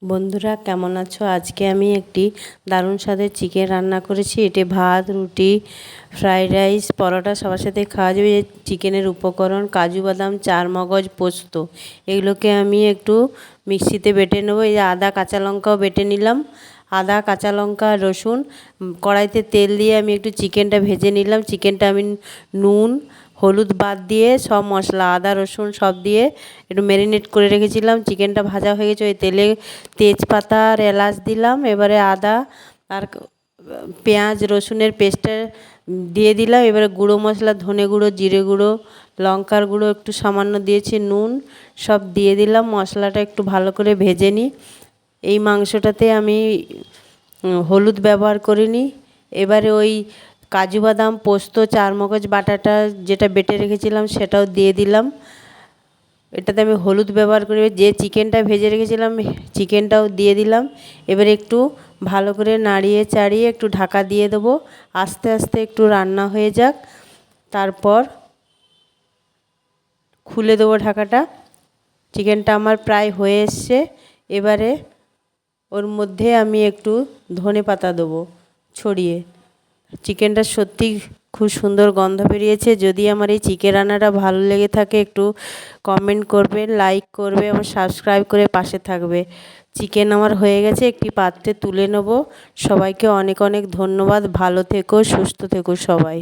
বন্ধুরা কেমন আছো? আজকে আমি একটি দারুণ স্বাদের চিকেন রান্না করেছি। এটি ভাত, রুটি, ফ্রাইড রাইস, পরোটা সবার সাথে খাওয়া যাবে। চিকেনের উপকরণ কাজু বাদাম, চারমগজ, পোস্ত, এগুলোকে আমি একটু মিক্সিতে বেটে নেবো। এই আদা কাঁচা লঙ্কাও বেটে নিলাম। আদা কাঁচা লঙ্কা রসুন কড়াইতে তেল দিয়ে আমি একটু চিকেনটা ভেজে নিলাম। চিকেনটা আমি নুন হলুদ বাদ দিয়ে সব মশলা আদা রসুন সব দিয়ে একটু ম্যারিনেট করে রেখেছিলাম। চিকেনটা ভাজা হয়ে গেছে, ওই তেলে তেজপাতা আর এলাচ দিলাম। এবারে আদা আর পেঁয়াজ রসুনের পেস্টটা দিয়ে দিলাম। এবারে গুঁড়ো মশলা ধনে গুঁড়ো, জিরে গুঁড়ো, লঙ্কার গুঁড়ো একটু সামান্য দিয়েছি, নুন সব দিয়ে দিলাম। মশলাটা একটু ভালো করে ভেজে নিই। এই মাংসটাতে আমি হলুদ ব্যবহার করিনি। এবারে ওই কাজু বাদাম পোস্ত চারমগজ বাটাটা যেটা বেটে রেখেছিলাম সেটাও দিয়ে দিলাম। এটাতে আমি হলুদ ব্যবহার করি। যে চিকেনটা ভেজে রেখেছিলাম চিকেনটাও দিয়ে দিলাম। এবারে একটু ভালো করে নাড়িয়ে চাড়িয়ে একটু ঢাকা দিয়ে দেবো। আস্তে আস্তে একটু রান্না হয়ে যাক, তারপর খুলে দেবো ঢাকাটা। চিকেনটা আমার প্রায় হয়ে এসছে। এবারে ওর মধ্যে আমি একটু ধনেপাতা দেবো ছড়িয়ে। চিকেনটা সত্যি খুব সুন্দর গন্ধ বেরিয়েছে। যদি আমার এই চিকেন রান্নাটা ভালো লেগে থাকে একটু কমেন্ট করবে, লাইক করবে এবং সাবস্ক্রাইব করে পাশে থাকবে। চিকেন আমার হয়ে গেছে, একটি পাত্রে তুলে নেব। সবাইকে অনেক অনেক ধন্যবাদ। ভালো থেকো, সুস্থ থেকো সবাই।